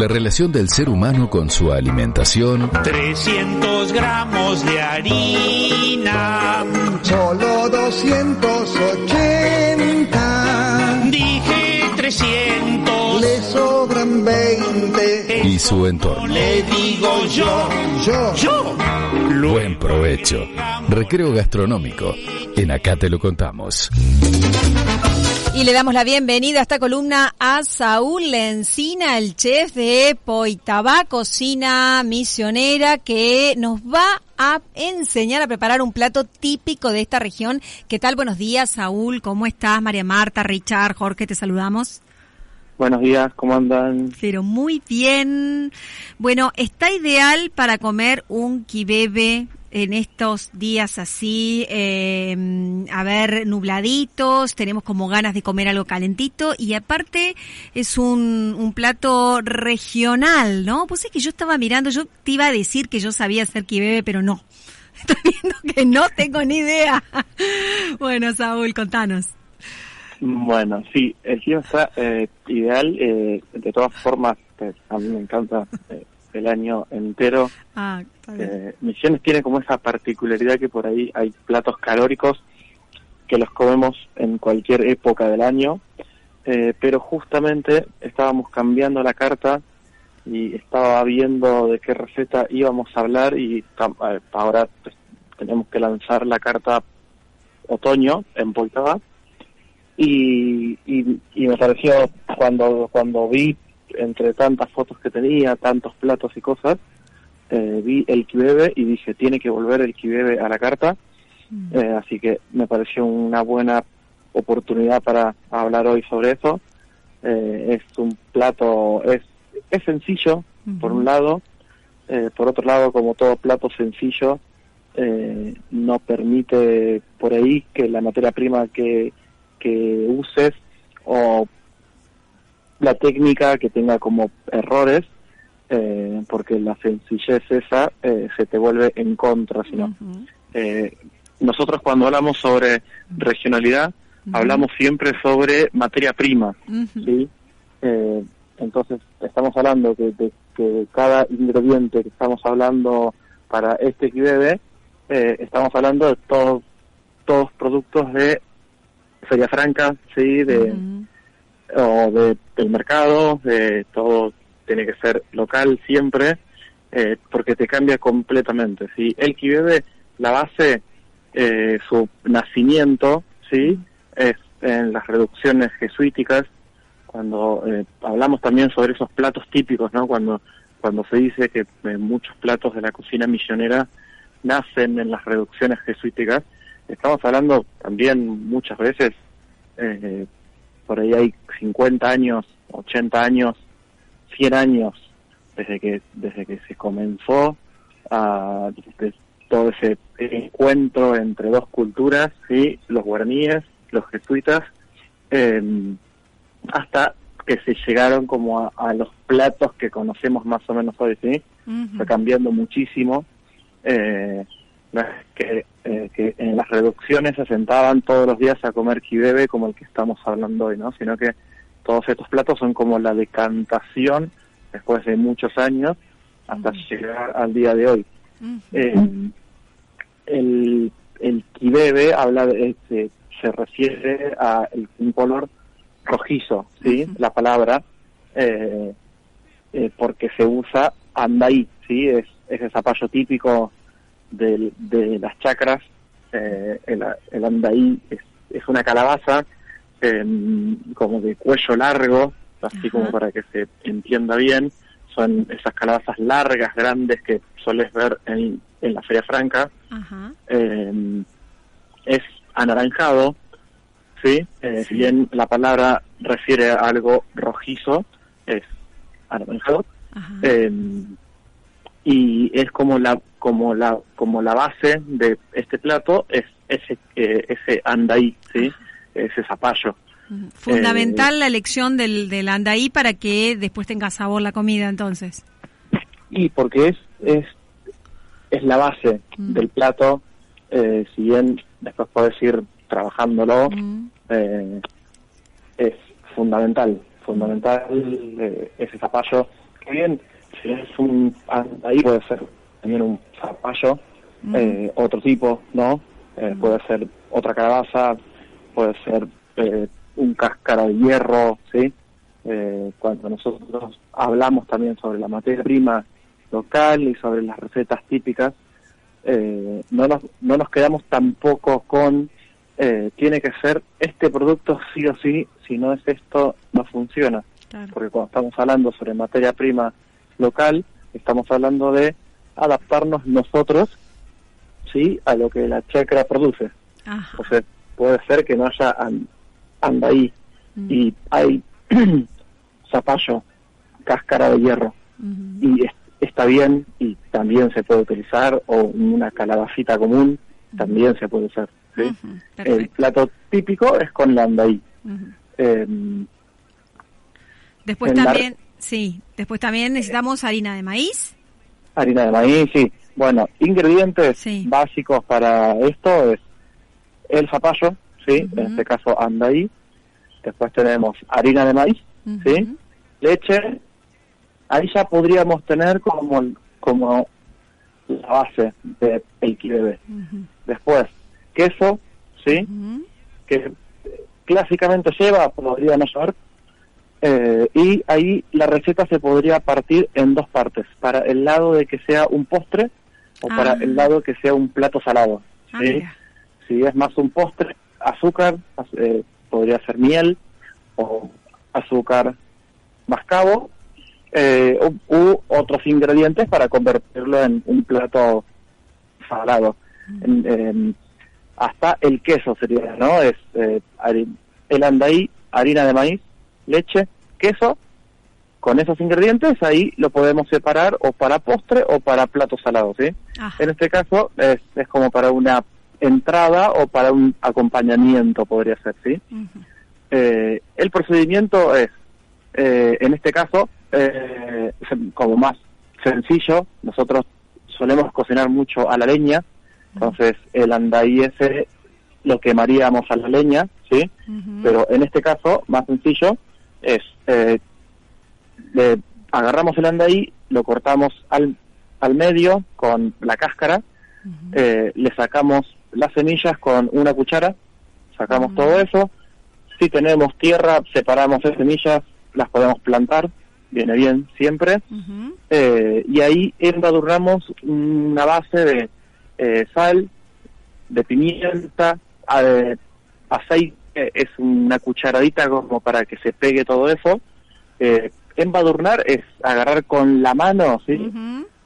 la relación del ser humano con su alimentación. 300 gramos de harina, solo 280. Dije 300, le sobran 20. Y su entorno. Le digo yo. Buen provecho. Recreo gastronómico. En Acá Te Lo Contamos. Y le damos la bienvenida a esta columna a Saúl Lencina, el chef de Poitabá, cocina misionera, que nos va a enseñar a preparar un plato típico de esta región. ¿Qué tal? Buenos días, Saúl. ¿Cómo estás? María Marta, Richard, Jorge, te saludamos. Buenos días, ¿cómo andan? Pero muy bien. Bueno, está ideal para comer un kibebe en estos días así, nubladitos, tenemos como ganas de comer algo calentito y aparte es un plato regional, ¿no? Pues es que yo estaba mirando, yo te iba a decir que yo sabía hacer kibebe, pero no. Estoy viendo que no tengo ni idea. Bueno, Saúl, contanos. Bueno, sí, el kibebe está ideal, de todas formas, a mí me encanta el año entero. Misiones tiene como esa particularidad que por ahí hay platos calóricos que los comemos en cualquier época del año, pero justamente estábamos cambiando la carta y estaba viendo de qué receta íbamos a hablar y ahora pues, tenemos que lanzar la carta otoño en Poitabá y me pareció cuando vi entre tantas fotos que tenía, tantos platos y cosas, vi el kibebe y dije, tiene que volver el kibebe a la carta, así que me pareció una buena oportunidad para hablar hoy sobre eso. Es un plato, es sencillo, por un lado, por otro lado, como todo plato sencillo, no permite por ahí que la materia prima que uses o la técnica que tenga como errores, porque la sencillez esa se te vuelve en contra, sino nosotros cuando hablamos sobre regionalidad hablamos siempre sobre materia prima, ¿sí? Entonces estamos hablando de que cada ingrediente que estamos hablando para este kibebe, estamos hablando de todos productos de Feria Franca, ¿sí? O del mercado, todo tiene que ser local siempre, porque te cambia completamente, ¿sí? El kibebe, la base, su nacimiento, ¿sí? Es en las reducciones jesuíticas, cuando hablamos también sobre esos platos típicos, ¿no? Cuando se dice que muchos platos de la cocina misionera nacen en las reducciones jesuíticas, estamos hablando también muchas veces, por ahí hay 50 años, 80 años, 100 años desde que se comenzó todo ese encuentro entre dos culturas, ¿sí? Los guaraníes, los jesuitas, hasta que se llegaron como a los platos que conocemos más o menos hoy, ¿sí? Fue cambiando muchísimo. No es que en las reducciones se sentaban todos los días a comer kibebe como el que estamos hablando hoy, ¿no? Sino que todos estos platos son como la decantación después de muchos años hasta llegar al día de hoy. El kibebe se refiere a un color rojizo, ¿sí? La palabra, porque se usa andaí, ¿sí? Es ese zapallo típico de las chacras. El andaí es una calabaza como de cuello largo, así como para que se entienda bien. Son esas calabazas largas, grandes que sueles ver en la Feria Franca. Es anaranjado, ¿sí? Si bien la palabra refiere a algo rojizo, es anaranjado. Y es como la base de este plato es ese andaí, ¿sí? Ese zapallo. Fundamental la elección del andaí para que después tenga sabor la comida, entonces. Y porque es la base del plato, si bien después podés ir trabajándolo, es fundamental ese zapallo que bien, si es ahí puede ser también un zapallo, otro tipo, ¿no? Puede ser otra calabaza, puede ser un cáscara de hierro, ¿sí? Cuando nosotros hablamos también sobre la materia prima local y sobre las recetas típicas, no nos quedamos tampoco con tiene que ser este producto sí o sí, si no es esto no funciona. Claro. Porque cuando estamos hablando sobre materia prima local, estamos hablando de adaptarnos nosotros, sí, a lo que la chacra produce. Ajá. O sea, puede ser que no haya andaí y hay zapallo, cáscara de hierro, y está bien y también se puede utilizar, o una calabacita común también se puede usar, ¿sí? El plato típico es con la andaí. Después también necesitamos harina de maíz. Harina de maíz, sí. Bueno, ingredientes básicos para esto es el zapallo, ¿sí? En este caso andaí. Después tenemos harina de maíz, ¿sí? Leche. Ahí ya podríamos tener como la base del kibebe. Después, queso, ¿sí? Que clásicamente podría no llevar. Y ahí la receta se podría partir en dos partes, para el lado de que sea un postre o para el lado que sea un plato salado, ¿sí? Si es más un postre, azúcar, podría ser miel o azúcar mascabo, u otros ingredientes para convertirlo en un plato salado. Hasta el queso sería, ¿no? Es el andaí, harina de maíz, leche, queso. Con esos ingredientes ahí lo podemos separar o para postre o para plato salado, ¿sí? En este caso es como para una entrada o para un acompañamiento, podría ser, ¿sí? El procedimiento es, en este caso, como más sencillo. Nosotros solemos cocinar mucho a la leña, entonces el andaí ese lo quemaríamos a la leña, ¿sí? Pero en este caso, más sencillo, es agarramos el andaí, lo cortamos al medio con la cáscara, le sacamos las semillas con una cuchara, sacamos todo eso. Si tenemos tierra, separamos las semillas, las podemos plantar, viene bien siempre, y ahí embadurnamos una base de sal, de pimienta, aceite, es una cucharadita como para que se pegue todo eso. Embadurnar es agarrar con la mano, ¿sí?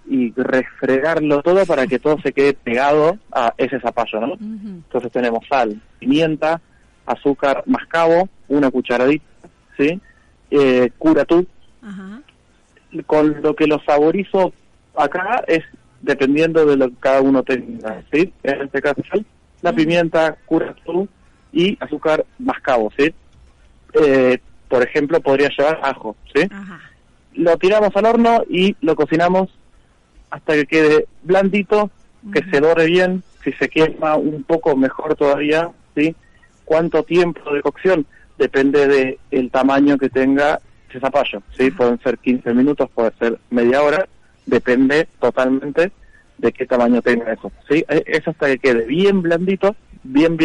Y refregarlo todo para que todo se quede pegado a ese zapallo, ¿no? Entonces tenemos sal, pimienta, azúcar mascabo, una cucharadita, ¿sí? Curatú. Con lo que lo saborizo acá es dependiendo de lo que cada uno tenga, ¿sí? En este caso sal, la pimienta, curatú y azúcar mascabo, ¿sí? Por ejemplo, podría llevar ajo, ¿sí? Lo tiramos al horno y lo cocinamos hasta que quede blandito, que se dore bien. Si se quema un poco, mejor todavía, ¿sí? ¿Cuánto tiempo de cocción? Depende del tamaño que tenga ese zapallo, ¿sí? Pueden ser 15 minutos, puede ser media hora, depende totalmente de qué tamaño tenga eso, ¿sí? Es hasta que quede bien blandito, bien,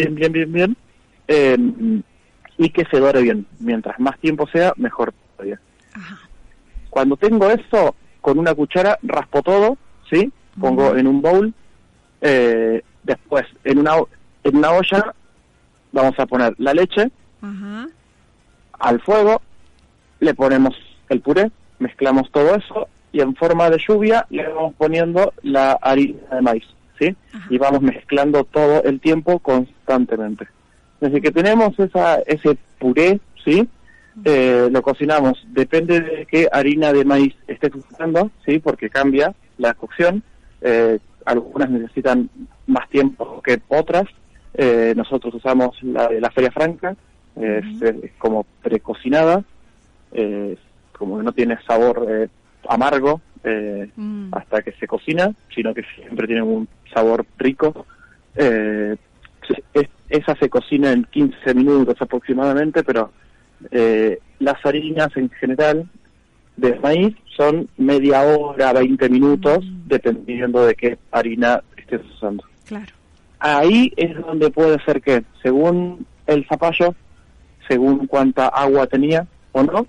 y que se dore bien. Mientras más tiempo sea, mejor todavía. Cuando tengo eso, con una cuchara raspo todo, ¿sí? Pongo en un bowl, después en una olla vamos a poner la leche al fuego, le ponemos el puré, mezclamos todo eso y en forma de lluvia le vamos poniendo la harina de maíz, ¿sí? Y vamos mezclando todo el tiempo constantemente. Desde que tenemos ese puré, ¿sí? Lo cocinamos, depende de qué harina de maíz estés usando, ¿sí? Porque cambia la cocción. Algunas necesitan más tiempo que otras. Nosotros usamos la de la Feria Franca, es como precocinada, como que no tiene sabor amargo hasta que se cocina, sino que siempre tiene un sabor rico. Esa se cocina en 15 minutos aproximadamente, pero las harinas en general de maíz son media hora, 20 minutos, dependiendo de qué harina estés usando. Claro. Ahí es donde puede ser que, según el zapallo, según cuánta agua tenía o no,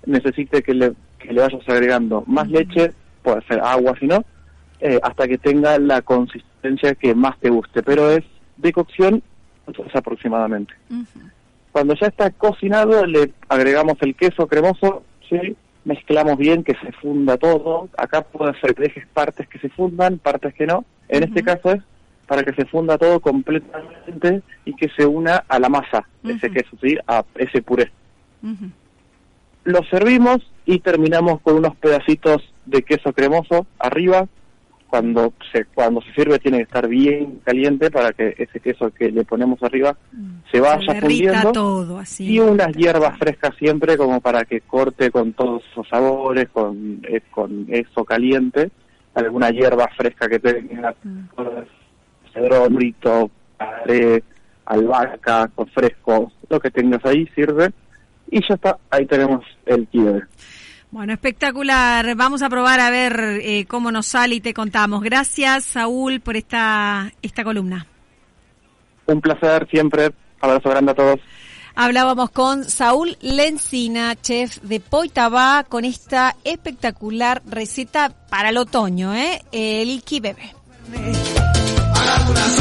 necesite que le vayas agregando más leche, puede ser agua si no, hasta que tenga la consistencia que más te guste, pero es de cocción aproximadamente. Cuando ya está cocinado, le agregamos el queso cremoso, ¿sí? Mezclamos bien, que se funda todo. Acá puede ser que dejes partes que se fundan, partes que no. En este caso es para que se funda todo completamente y que se una a la masa, ese queso, ¿sí? A ese puré. Lo servimos y terminamos con unos pedacitos de queso cremoso arriba. Cuando se sirve tiene que estar bien caliente para que ese queso que le ponemos arriba se vaya fundiendo, todo, así. Y unas hierbas frescas siempre como para que corte con todos esos sabores, con eso caliente, alguna hierba fresca que tenga, cedrón, brito, padre, albahaca, con fresco, lo que tengas ahí sirve y ya está, ahí tenemos el quibe. Bueno, espectacular. Vamos a probar a ver cómo nos sale y te contamos. Gracias, Saúl, por esta columna. Un placer siempre. Abrazo grande a todos. Hablábamos con Saúl Lencina, chef de Poitabá, con esta espectacular receta para el otoño, el kibebe.